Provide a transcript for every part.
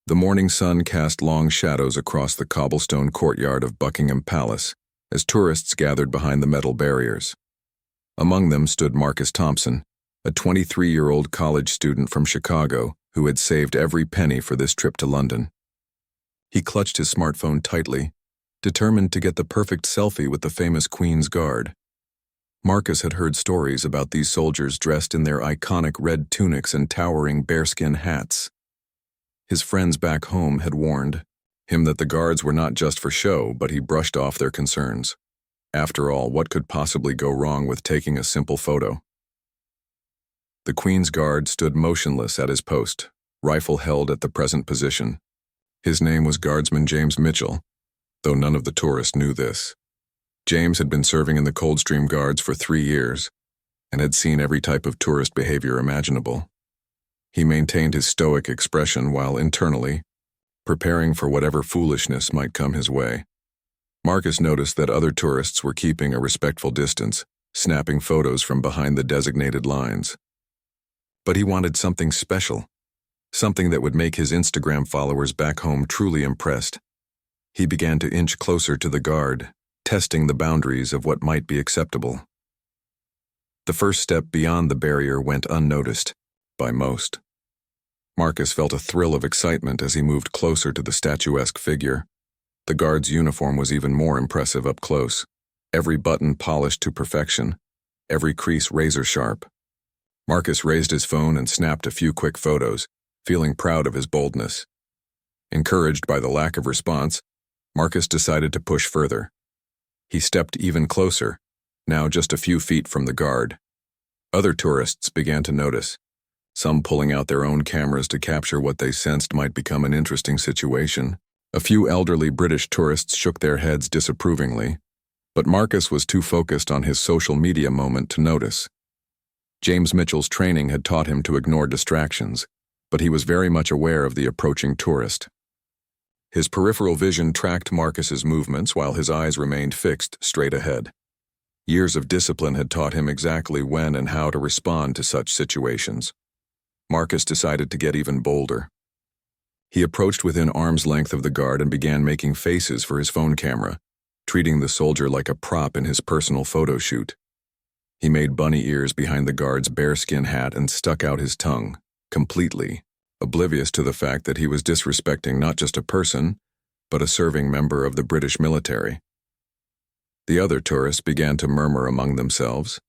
The morning sun cast long shadows across the cobblestone courtyard of Buckingham Palace as tourists gathered behind the metal barriers. Among them stood Marcus Thompson, a 23-year-old college student from Chicago who had saved every penny for this trip to London. He clutched his smartphone tightly, determined to get the perfect selfie with the famous Queen's Guard. Marcus had heard stories about these soldiers dressed in their iconic red tunics and towering bearskin hats. His friends back home had warned him that the guards were not just for show, but he brushed off their concerns. After all, what could possibly go wrong with taking a simple photo? The Queen's Guard stood motionless at his post, rifle held at the present position. His name was Guardsman James Mitchell, though none of the tourists knew this. James had been serving in the Coldstream Guards for 3 years and had seen every type of tourist behavior imaginable. He maintained his stoic expression while internally preparing for whatever foolishness might come his way. Marcus noticed that other tourists were keeping a respectful distance, snapping photos from behind the designated lines. But he wanted something special, something that would make his Instagram followers back home truly impressed. He began to inch closer to the guard, testing the boundaries of what might be acceptable. The first step beyond the barrier went unnoticed by most. Marcus felt a thrill of excitement as he moved closer to the statuesque figure. The guard's uniform was even more impressive up close, every button polished to perfection, every crease razor-sharp. Marcus raised his phone and snapped a few quick photos, feeling proud of his boldness. Encouraged by the lack of response, Marcus decided to push further. He stepped even closer, now just a few feet from the guard. Other tourists began to notice, some pulling out their own cameras to capture what they sensed might become an interesting situation. A few elderly British tourists shook their heads disapprovingly, but Marcus was too focused on his social media moment to notice. James Mitchell's training had taught him to ignore distractions, but he was very much aware of the approaching tourist. His peripheral vision tracked Marcus's movements while his eyes remained fixed straight ahead. Years of discipline had taught him exactly when and how to respond to such situations. Marcus decided to get even bolder. He approached within arm's length of the guard and began making faces for his phone camera, treating the soldier like a prop in his personal photo shoot. He made bunny ears behind the guard's bearskin hat and stuck out his tongue, completely oblivious to the fact that he was disrespecting not just a person, but a serving member of the British military. The other tourists began to murmur among themselves.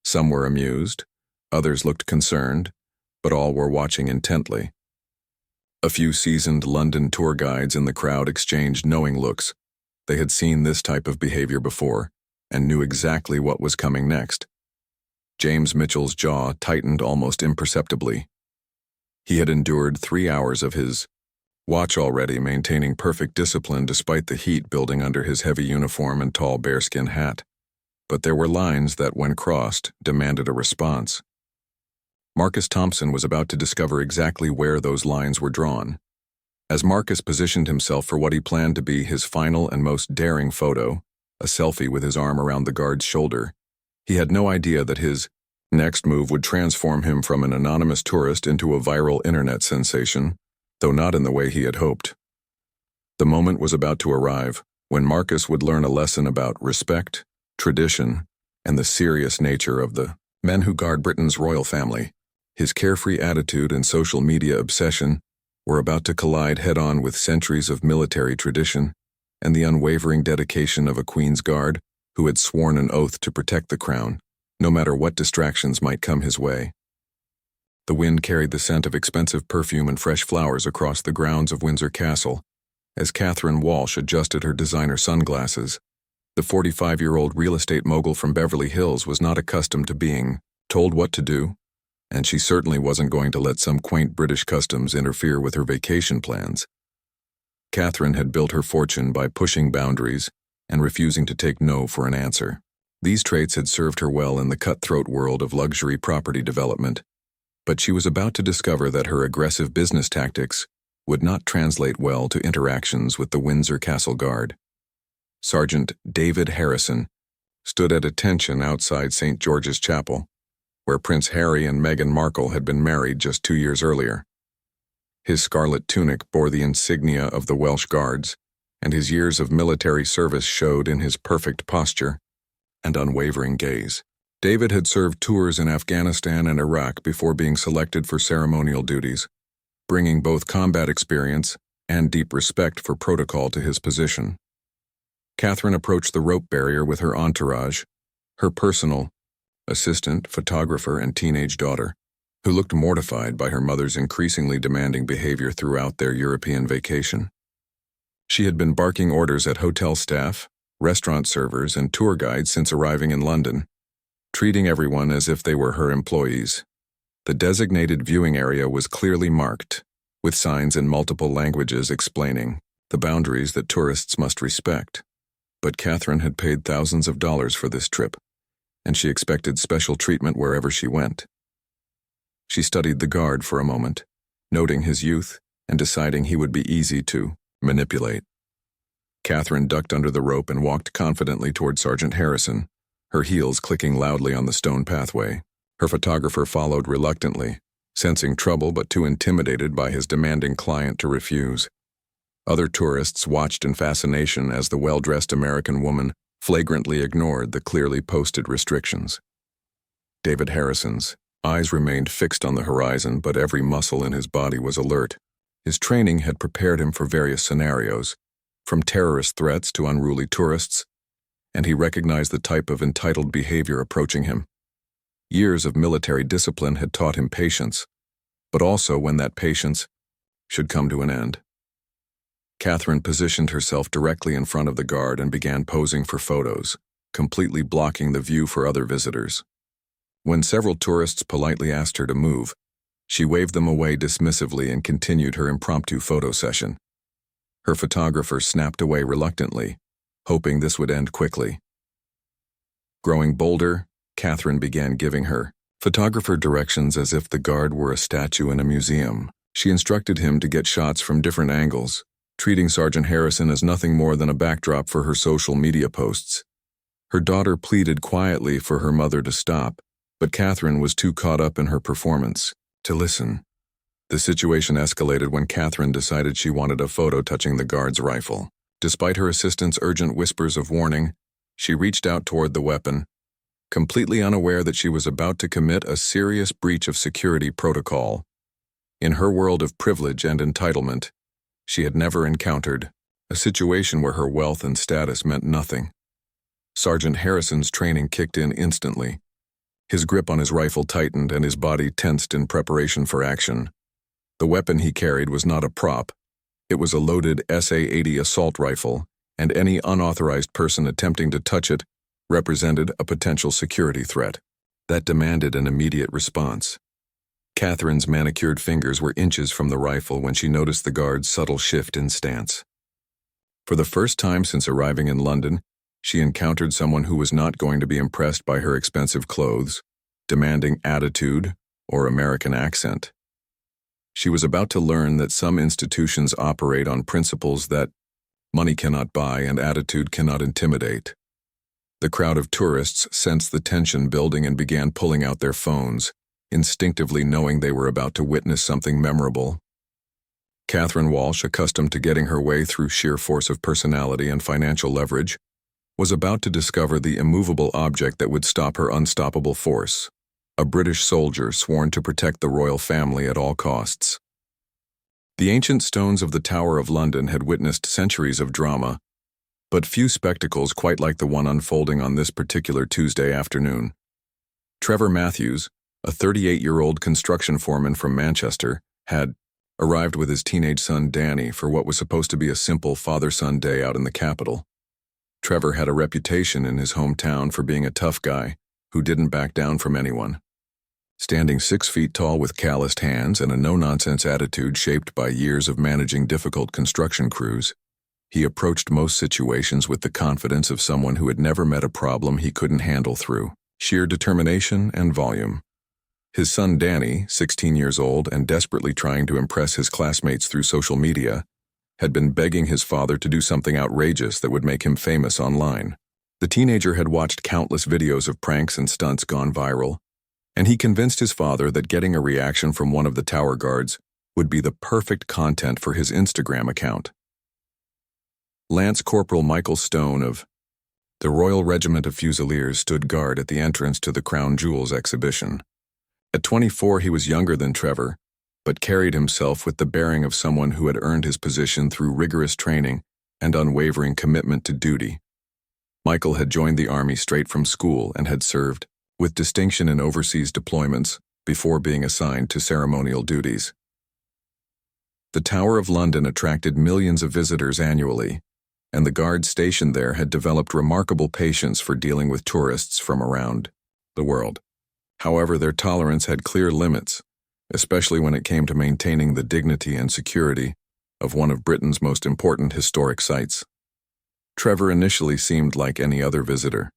Some were amused, others looked concerned, but all were watching intently. A few seasoned London tour guides in the crowd exchanged knowing looks. They had seen this type of behavior before and knew exactly what was coming next. James Mitchell's jaw tightened almost imperceptibly. He had endured 3 hours of his watch already, maintaining perfect discipline despite the heat building under his heavy uniform and tall bearskin hat. But there were lines that, when crossed, demanded a response. Marcus Thompson was about to discover exactly where those lines were drawn. As Marcus positioned himself for what he planned to be his final and most daring photo, a selfie with his arm around the guard's shoulder, he had no idea that his next move would transform him from an anonymous tourist into a viral internet sensation, though not in the way he had hoped. The moment was about to arrive when Marcus would learn a lesson about respect, tradition, and the serious nature of the men who guard Britain's royal family. His carefree attitude and social media obsession were about to collide head-on with centuries of military tradition and the unwavering dedication of a Queen's Guard who had sworn an oath to protect the crown, no matter what distractions might come his way. The wind carried the scent of expensive perfume and fresh flowers across the grounds of Windsor Castle as Catherine Walsh adjusted her designer sunglasses. The 45-year-old real estate mogul from Beverly Hills was not accustomed to being told what to do, and she certainly wasn't going to let some quaint British customs interfere with her vacation plans. Catherine had built her fortune by pushing boundaries and refusing to take no for an answer. These traits had served her well in the cutthroat world of luxury property development, but she was about to discover that her aggressive business tactics would not translate well to interactions with the Windsor Castle Guard. Sergeant David Harrison stood at attention outside St. George's Chapel, where Prince Harry and Meghan Markle had been married just 2 years earlier. His scarlet tunic bore the insignia of the Welsh Guards, and his years of military service showed in his perfect posture and unwavering gaze. David had served tours in Afghanistan and Iraq before being selected for ceremonial duties, bringing both combat experience and deep respect for protocol to his position. Catherine approached the rope barrier with her entourage, her personal assistant, photographer, and teenage daughter, who looked mortified by her mother's increasingly demanding behavior throughout their European vacation. She had been barking orders at hotel staff, restaurant servers, and tour guides since arriving in London, treating everyone as if they were her employees. The designated viewing area was clearly marked, with signs in multiple languages explaining the boundaries that tourists must respect. But Catherine had paid thousands of dollars for this trip, and she expected special treatment wherever she went. She studied the guard for a moment, noting his youth and deciding he would be easy to manipulate. Catherine ducked under the rope and walked confidently toward Sergeant Harrison, her heels clicking loudly on the stone pathway. Her photographer followed reluctantly, sensing trouble but too intimidated by his demanding client to refuse. Other tourists watched in fascination as the well-dressed American woman flagrantly ignored the clearly posted restrictions. David Harrison's eyes remained fixed on the horizon, but every muscle in his body was alert. His training had prepared him for various scenarios, from terrorist threats to unruly tourists, and he recognized the type of entitled behavior approaching him. Years of military discipline had taught him patience, but also when that patience should come to an end. Catherine positioned herself directly in front of the guard and began posing for photos, completely blocking the view for other visitors. When several tourists politely asked her to move, she waved them away dismissively and continued her impromptu photo session. Her photographer snapped away reluctantly, hoping this would end quickly. Growing bolder, Catherine began giving her photographer directions as if the guard were a statue in a museum. She instructed him to get shots from different angles, treating Sergeant Harrison as nothing more than a backdrop for her social media posts. Her daughter pleaded quietly for her mother to stop, but Catherine was too caught up in her performance to listen. The situation escalated when Catherine decided she wanted a photo touching the guard's rifle. Despite her assistant's urgent whispers of warning, she reached out toward the weapon, completely unaware that she was about to commit a serious breach of security protocol. In her world of privilege and entitlement, she had never encountered a situation where her wealth and status meant nothing. Sergeant Harrison's training kicked in instantly. His grip on his rifle tightened and his body tensed in preparation for action. The weapon he carried was not a prop. It was a loaded SA-80 assault rifle, and any unauthorized person attempting to touch it represented a potential security threat that demanded an immediate response. Catherine's manicured fingers were inches from the rifle when she noticed the guard's subtle shift in stance. For the first time since arriving in London, she encountered someone who was not going to be impressed by her expensive clothes, demanding attitude, or American accent. She was about to learn that some institutions operate on principles that money cannot buy and attitude cannot intimidate. The crowd of tourists sensed the tension building and began pulling out their phones, instinctively knowing they were about to witness something memorable. Catherine Walsh, accustomed to getting her way through sheer force of personality and financial leverage, was about to discover the immovable object that would stop her unstoppable force, a British soldier sworn to protect the royal family at all costs. The ancient stones of the Tower of London had witnessed centuries of drama, but few spectacles quite like the one unfolding on this particular Tuesday afternoon. Trevor Matthews, a 38-year-old construction foreman from Manchester, had arrived with his teenage son Danny for what was supposed to be a simple father-son day out in the capital. Trevor had a reputation in his hometown for being a tough guy who didn't back down from anyone. Standing 6 feet tall with calloused hands and a no-nonsense attitude shaped by years of managing difficult construction crews, he approached most situations with the confidence of someone who had never met a problem he couldn't handle through sheer determination and volume. His son Danny, 16 years old and desperately trying to impress his classmates through social media, had been begging his father to do something outrageous that would make him famous online. The teenager had watched countless videos of pranks and stunts gone viral, and he convinced his father that getting a reaction from one of the tower guards would be the perfect content for his Instagram account. Lance Corporal Michael Stone of the Royal Regiment of Fusiliers stood guard at the entrance to the Crown Jewels exhibition. At 24, he was younger than Trevor, but carried himself with the bearing of someone who had earned his position through rigorous training and unwavering commitment to duty. Michael had joined the army straight from school and had served, with distinction in overseas deployments, before being assigned to ceremonial duties. The Tower of London attracted millions of visitors annually, and the guards stationed there had developed remarkable patience for dealing with tourists from around the world. However, their tolerance had clear limits, especially when it came to maintaining the dignity and security of one of Britain's most important historic sites. Trevor initially seemed like any other visitor,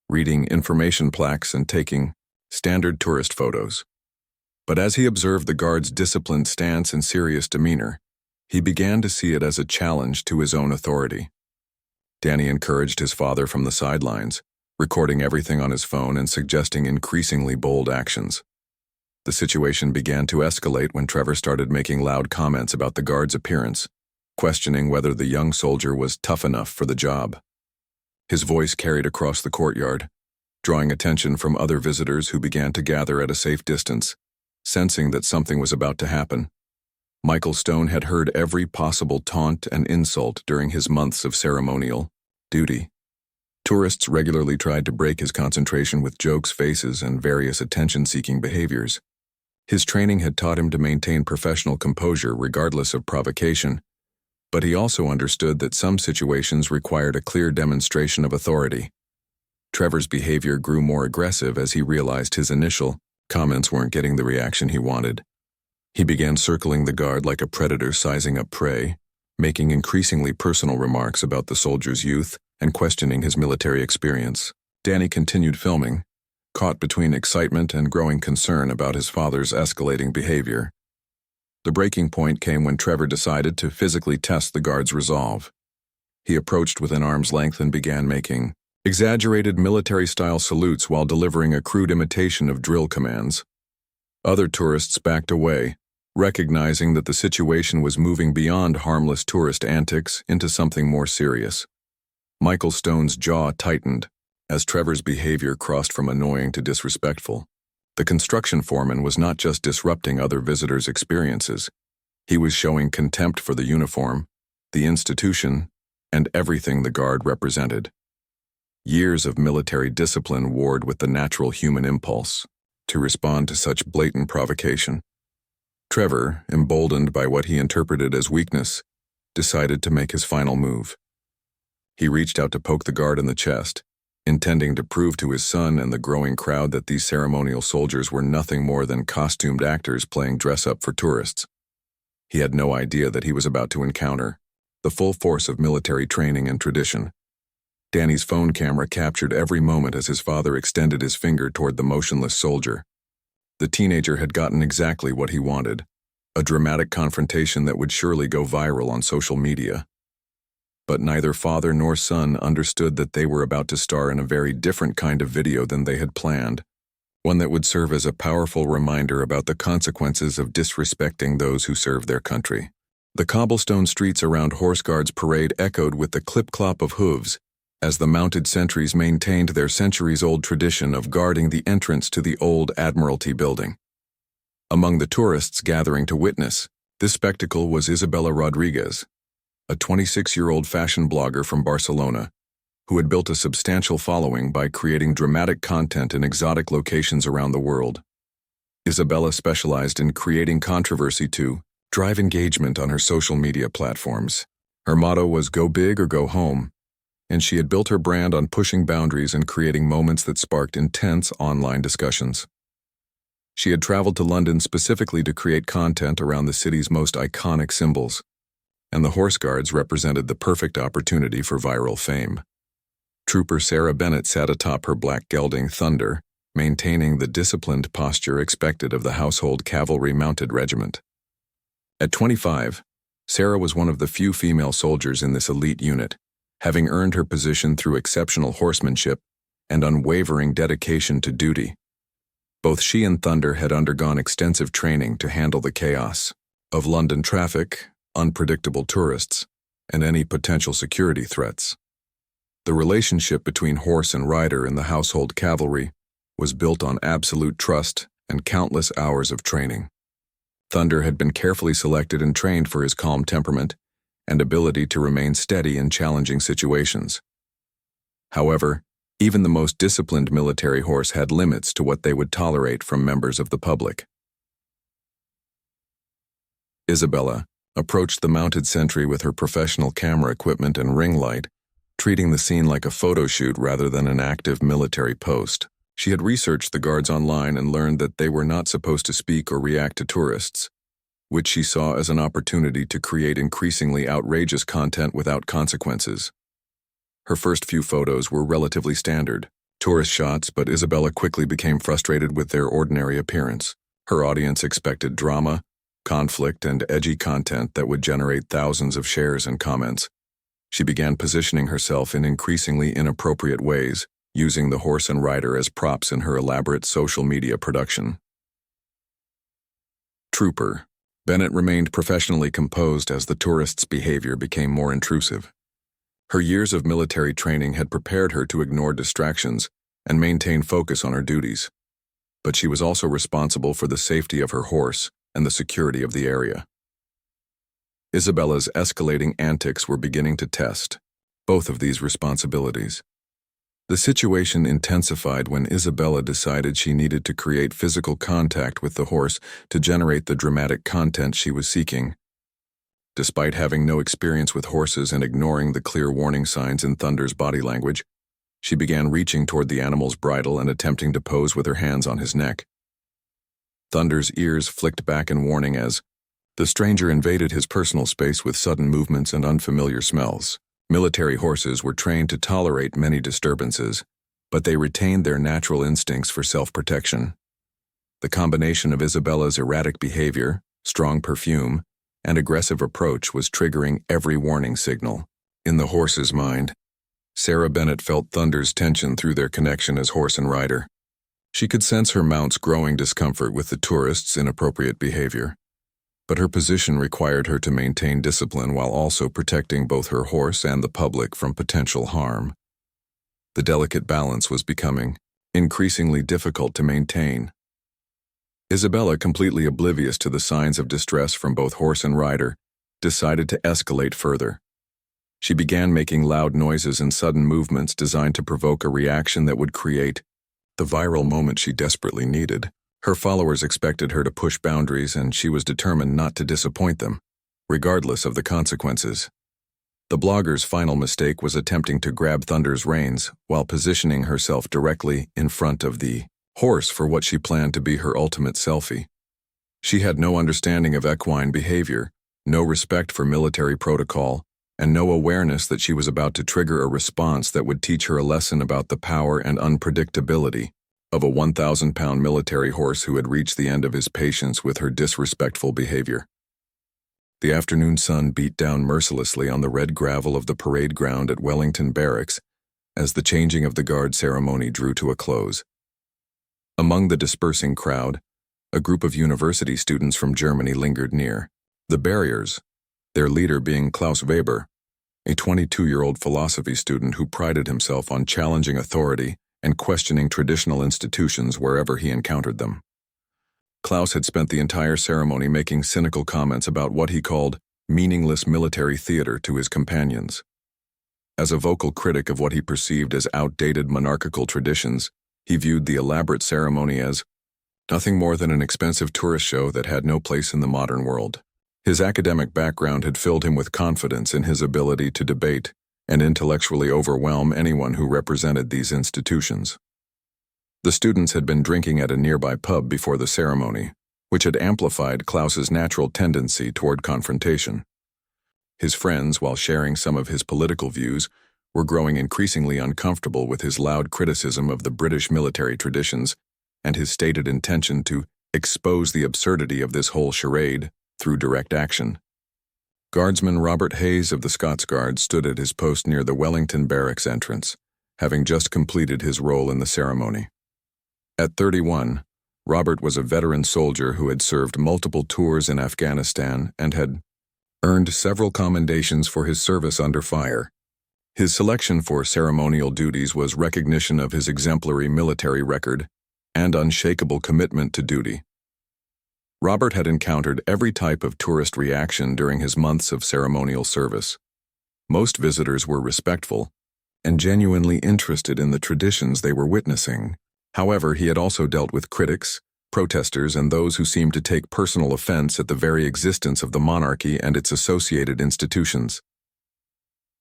reading information plaques and taking standard tourist photos. But as he observed the guards' disciplined stance and serious demeanor, he began to see it as a challenge to his own authority. Danny encouraged his father from the sidelines, recording everything on his phone and suggesting increasingly bold actions. The situation began to escalate when Trevor started making loud comments about the guard's appearance, questioning whether the young soldier was tough enough for the job. His voice carried across the courtyard, drawing attention from other visitors who began to gather at a safe distance, sensing that something was about to happen. Michael Stone had heard every possible taunt and insult during his months of ceremonial duty. Tourists regularly tried to break his concentration with jokes, faces, and various attention-seeking behaviors. His training had taught him to maintain professional composure regardless of provocation, but he also understood that some situations required a clear demonstration of authority. Trevor's behavior grew more aggressive as he realized his initial comments weren't getting the reaction he wanted. He began circling the guard like a predator sizing up prey, making increasingly personal remarks about the soldier's youth and questioning his military experience. Danny continued filming, caught between excitement and growing concern about his father's escalating behavior. The breaking point came when Trevor decided to physically test the guard's resolve. He approached within arm's length and began making exaggerated military-style salutes while delivering a crude imitation of drill commands. Other tourists backed away, recognizing that the situation was moving beyond harmless tourist antics into something more serious. Michael Stone's jaw tightened as Trevor's behavior crossed from annoying to disrespectful. The construction foreman was not just disrupting other visitors' experiences. He was showing contempt for the uniform, the institution, and everything the guard represented. Years of military discipline warred with the natural human impulse to respond to such blatant provocation. Trevor, emboldened by what he interpreted as weakness, decided to make his final move. He reached out to poke the guard in the chest, intending to prove to his son and the growing crowd that these ceremonial soldiers were nothing more than costumed actors playing dress-up for tourists. He had no idea that he was about to encounter the full force of military training and tradition. Danny's phone camera captured every moment as his father extended his finger toward the motionless soldier. The teenager had gotten exactly what he wanted, a dramatic confrontation that would surely go viral on social media. But neither father nor son understood that they were about to star in a very different kind of video than they had planned, one that would serve as a powerful reminder about the consequences of disrespecting those who serve their country. The cobblestone streets around Horse Guards Parade echoed with the clip-clop of hooves as the mounted sentries maintained their centuries-old tradition of guarding the entrance to the old Admiralty building. Among the tourists gathering to witness this spectacle was Isabella Rodriguez, a 26-year-old fashion blogger from Barcelona, who had built a substantial following by creating dramatic content in exotic locations around the world. Isabella specialized in creating controversy to drive engagement on her social media platforms. Her motto was "Go big or go home," and she had built her brand on pushing boundaries and creating moments that sparked intense online discussions. She had traveled to London specifically to create content around the city's most iconic symbols, and the Horse Guards represented the perfect opportunity for viral fame. Trooper Sarah Bennett sat atop her black gelding Thunder, maintaining the disciplined posture expected of the Household Cavalry Mounted Regiment. At 25, Sarah was one of the few female soldiers in this elite unit, having earned her position through exceptional horsemanship and unwavering dedication to duty. Both she and Thunder had undergone extensive training to handle the chaos of London traffic, unpredictable tourists, and any potential security threats. The relationship between horse and rider in the household cavalry was built on absolute trust and countless hours of training. Thunder had been carefully selected and trained for his calm temperament and ability to remain steady in challenging situations. However, even the most disciplined military horse had limits to what they would tolerate from members of the public. Isabella approached the mounted sentry with her professional camera equipment and ring light, treating the scene like a photo shoot rather than an active military post. She had researched the guards online and learned that they were not supposed to speak or react to tourists, which she saw as an opportunity to create increasingly outrageous content without consequences. Her first few photos were relatively standard, tourist shots, but Isabella quickly became frustrated with their ordinary appearance. Her audience expected drama, conflict, and edgy content that would generate thousands of shares and comments. She began positioning herself in increasingly inappropriate ways, using the horse and rider as props in her elaborate social media production. Trooper. Bennett remained professionally composed as the tourist's behavior became more intrusive. Her years of military training had prepared her to ignore distractions and maintain focus on her duties. But she was also responsible for the safety of her horse and the security of the area. Isabella's escalating antics were beginning to test both of these responsibilities. The situation intensified when Isabella decided she needed to create physical contact with the horse to generate the dramatic content she was seeking. Despite having no experience with horses and ignoring the clear warning signs in Thunder's body language, she began reaching toward the animal's bridle and attempting to pose with her hands on his neck. Thunder's ears flicked back in warning as the stranger invaded his personal space with sudden movements and unfamiliar smells. Military horses were trained to tolerate many disturbances, but they retained their natural instincts for self-protection. The combination of Isabella's erratic behavior, strong perfume, and aggressive approach was triggering every warning signal. In the horse's mind, Sarah Bennett felt Thunder's tension through their connection as horse and rider. She could sense her mount's growing discomfort with the tourist's inappropriate behavior, but her position required her to maintain discipline while also protecting both her horse and the public from potential harm. The delicate balance was becoming increasingly difficult to maintain. Isabella, completely oblivious to the signs of distress from both horse and rider, decided to escalate further. She began making loud noises and sudden movements designed to provoke a reaction that would create the viral moment she desperately needed. Her followers expected her to push boundaries, and she was determined not to disappoint them, regardless of the consequences. The blogger's final mistake was attempting to grab Thunder's reins while positioning herself directly in front of the horse for what she planned to be her ultimate selfie. She had no understanding of equine behavior, no respect for military protocol, and no awareness that she was about to trigger a response that would teach her a lesson about the power and unpredictability of a 1,000-pound military horse who had reached the end of his patience with her disrespectful behavior. The afternoon sun beat down mercilessly on the red gravel of the parade ground at Wellington Barracks as the changing of the guard ceremony drew to a close. Among the dispersing crowd, a group of university students from Germany lingered near. The barriers, their leader being Klaus Weber, a 22-year-old philosophy student who prided himself on challenging authority and questioning traditional institutions wherever he encountered them. Klaus had spent the entire ceremony making cynical comments about what he called meaningless military theater to his companions. As a vocal critic of what he perceived as outdated monarchical traditions, he viewed the elaborate ceremony as nothing more than an expensive tourist show that had no place in the modern world. His academic background had filled him with confidence in his ability to debate and intellectually overwhelm anyone who represented these institutions. The students had been drinking at a nearby pub before the ceremony, which had amplified Klaus's natural tendency toward confrontation. His friends, while sharing some of his political views, were growing increasingly uncomfortable with his loud criticism of the British military traditions and his stated intention to expose the absurdity of this whole charade through direct action. Guardsman Robert Hayes of the Scots Guard stood at his post near the Wellington Barracks entrance, having just completed his role in the ceremony. At 31, Robert was a veteran soldier who had served multiple tours in Afghanistan and had earned several commendations for his service under fire. His selection for ceremonial duties was recognition of his exemplary military record and unshakable commitment to duty. Robert had encountered every type of tourist reaction during his months of ceremonial service. Most visitors were respectful and genuinely interested in the traditions they were witnessing. However, he had also dealt with critics, protesters, and those who seemed to take personal offense at the very existence of the monarchy and its associated institutions.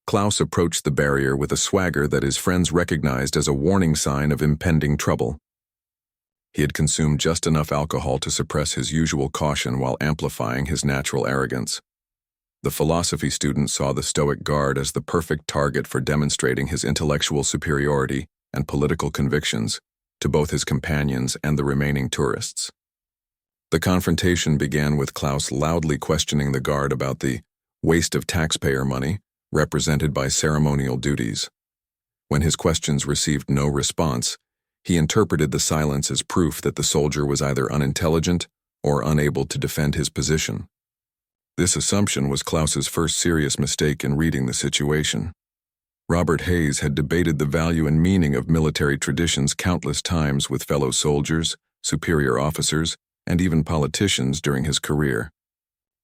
Klaus approached the barrier with a swagger that his friends recognized as a warning sign of impending trouble. He had consumed just enough alcohol to suppress his usual caution while amplifying his natural arrogance. The philosophy student saw the stoic guard as the perfect target for demonstrating his intellectual superiority and political convictions to both his companions and the remaining tourists. The confrontation began with Klaus loudly questioning the guard about the waste of taxpayer money represented by ceremonial duties. When his questions received no response, he interpreted the silence as proof that the soldier was either unintelligent or unable to defend his position. This assumption was Klaus's first serious mistake in reading the situation. Robert Hayes had debated the value and meaning of military traditions countless times with fellow soldiers, superior officers, and even politicians during his career.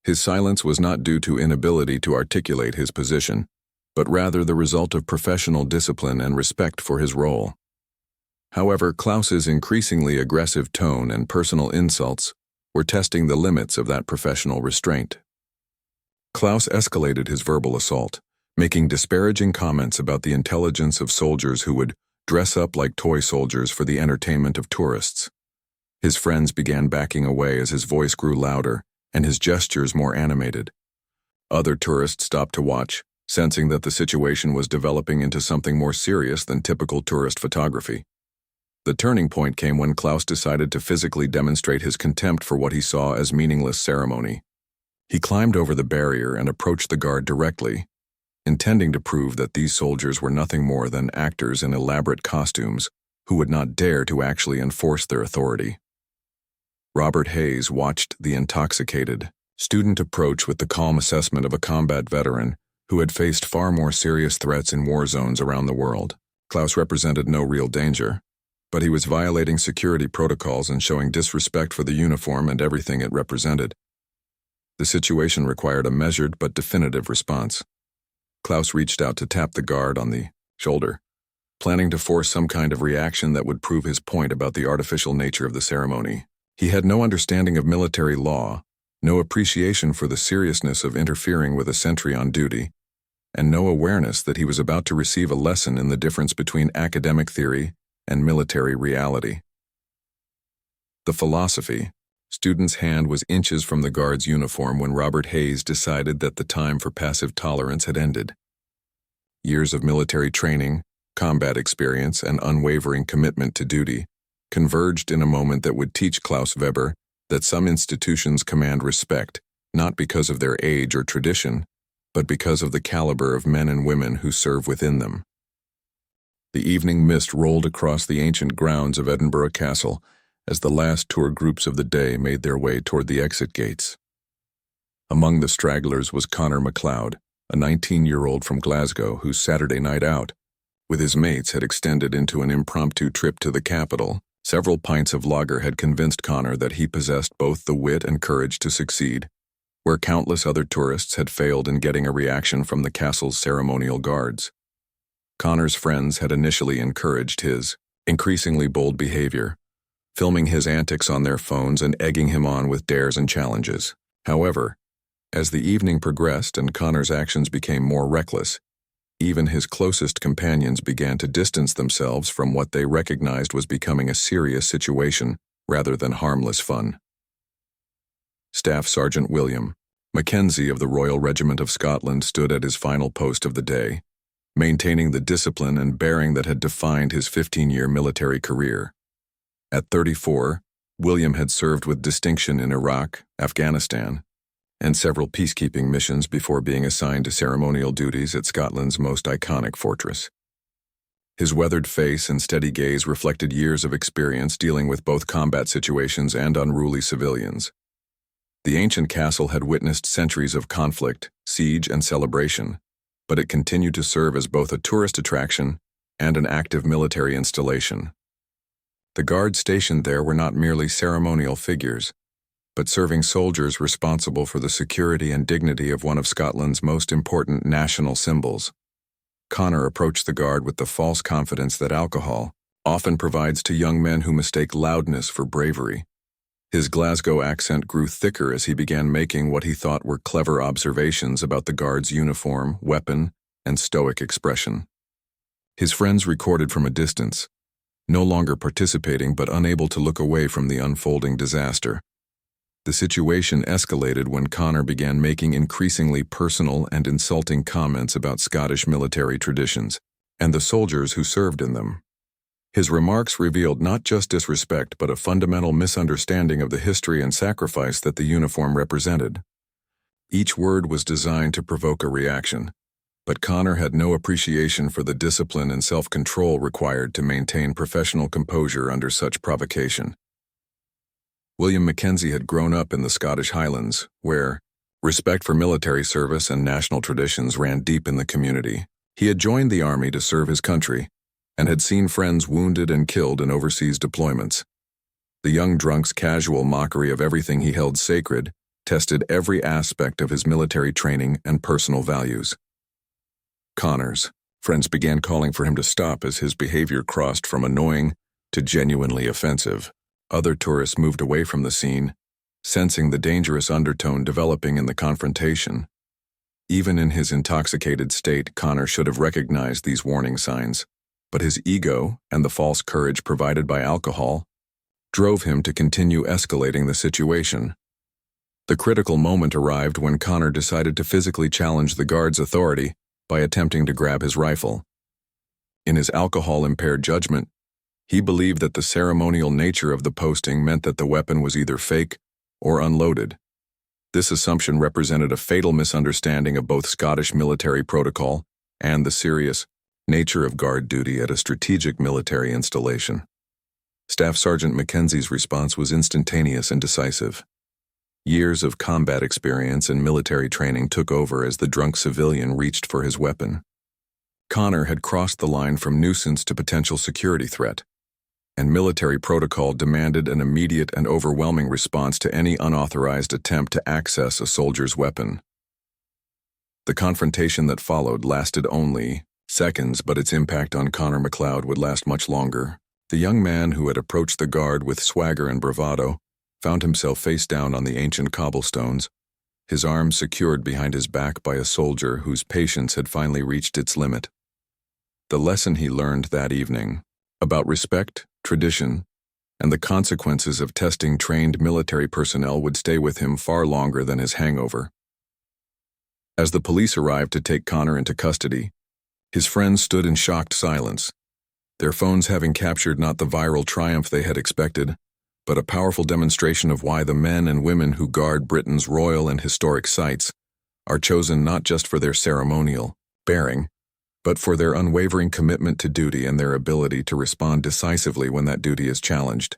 His silence was not due to inability to articulate his position, but rather the result of professional discipline and respect for his role. However, Klaus's increasingly aggressive tone and personal insults were testing the limits of that professional restraint. Klaus escalated his verbal assault, making disparaging comments about the intelligence of soldiers who would dress up like toy soldiers for the entertainment of tourists. His friends began backing away as his voice grew louder and his gestures more animated. Other tourists stopped to watch, sensing that the situation was developing into something more serious than typical tourist photography. The turning point came when Klaus decided to physically demonstrate his contempt for what he saw as meaningless ceremony. He climbed over the barrier and approached the guard directly, intending to prove that these soldiers were nothing more than actors in elaborate costumes who would not dare to actually enforce their authority. Robert Hayes watched the intoxicated student approach with the calm assessment of a combat veteran who had faced far more serious threats in war zones around the world. Klaus represented no real danger, but he was violating security protocols and showing disrespect for the uniform and everything it represented. The situation required a measured but definitive response. Klaus reached out to tap the guard on the shoulder, planning to force some kind of reaction that would prove his point about the artificial nature of the ceremony. He had no understanding of military law, no appreciation for the seriousness of interfering with a sentry on duty, and no awareness that he was about to receive a lesson in the difference between academic theory and military reality. The philosophy student's hand was inches from the guard's uniform when Robert Hayes decided that the time for passive tolerance had ended. Years of military training, combat experience, and unwavering commitment to duty converged in a moment that would teach Klaus Weber that some institutions command respect, not because of their age or tradition, but because of the caliber of men and women who serve within them. The evening mist rolled across the ancient grounds of Edinburgh Castle as the last tour groups of the day made their way toward the exit gates. Among the stragglers was Connor MacLeod, a 19-year-old from Glasgow whose Saturday night out with his mates had extended into an impromptu trip to the capital. Several pints of lager had convinced Connor that he possessed both the wit and courage to succeed, where countless other tourists had failed in getting a reaction from the castle's ceremonial guards. Connor's friends had initially encouraged his increasingly bold behavior, filming his antics on their phones and egging him on with dares and challenges. However, as the evening progressed and Connor's actions became more reckless, even his closest companions began to distance themselves from what they recognized was becoming a serious situation rather than harmless fun. Staff Sergeant William Mackenzie of the Royal Regiment of Scotland stood at his final post of the day, maintaining the discipline and bearing that had defined his 15-year military career. At 34, William had served with distinction in Iraq, Afghanistan, and several peacekeeping missions before being assigned to ceremonial duties at Scotland's most iconic fortress. His weathered face and steady gaze reflected years of experience dealing with both combat situations and unruly civilians. The ancient castle had witnessed centuries of conflict, siege, and celebration, but it continued to serve as both a tourist attraction and an active military installation. The guards stationed there were not merely ceremonial figures, but serving soldiers responsible for the security and dignity of one of Scotland's most important national symbols. Connor approached the guard with the false confidence that alcohol often provides to young men who mistake loudness for bravery. His Glasgow accent grew thicker as he began making what he thought were clever observations about the guard's uniform, weapon, and stoic expression. His friends recorded from a distance, no longer participating but unable to look away from the unfolding disaster. The situation escalated when Connor began making increasingly personal and insulting comments about Scottish military traditions and the soldiers who served in them. His remarks revealed not just disrespect but a fundamental misunderstanding of the history and sacrifice that the uniform represented. Each word was designed to provoke a reaction, but Connor had no appreciation for the discipline and self-control required to maintain professional composure under such provocation. William Mackenzie had grown up in the Scottish Highlands, where respect for military service and national traditions ran deep in the community. He had joined the army to serve his country, and had seen friends wounded and killed in overseas deployments. The young drunk's casual mockery of everything he held sacred tested every aspect of his military training and personal values. Connor's friends began calling for him to stop as his behavior crossed from annoying to genuinely offensive. Other tourists moved away from the scene, sensing the dangerous undertone developing in the confrontation. Even in his intoxicated state, Connor should have recognized these warning signs, but his ego and the false courage provided by alcohol drove him to continue escalating the situation. The critical moment arrived when Connor decided to physically challenge the guard's authority by attempting to grab his rifle. In his alcohol-impaired judgment, he believed that the ceremonial nature of the posting meant that the weapon was either fake or unloaded. This assumption represented a fatal misunderstanding of both Scottish military protocol and the serious nature of guard duty at a strategic military installation. Staff Sergeant Mackenzie's response was instantaneous and decisive. Years of combat experience and military training took over as the drunk civilian reached for his weapon. Connor had crossed the line from nuisance to potential security threat, and military protocol demanded an immediate and overwhelming response to any unauthorized attempt to access a soldier's weapon. The confrontation that followed lasted only seconds, but its impact on Connor MacLeod would last much longer. The young man who had approached the guard with swagger and bravado found himself face down on the ancient cobblestones, his arms secured behind his back by a soldier whose patience had finally reached its limit. The lesson he learned that evening about respect, tradition, and the consequences of testing trained military personnel would stay with him far longer than his hangover. As the police arrived to take Connor into custody, his friends stood in shocked silence, their phones having captured not the viral triumph they had expected, but a powerful demonstration of why the men and women who guard Britain's royal and historic sites are chosen not just for their ceremonial bearing, but for their unwavering commitment to duty and their ability to respond decisively when that duty is challenged.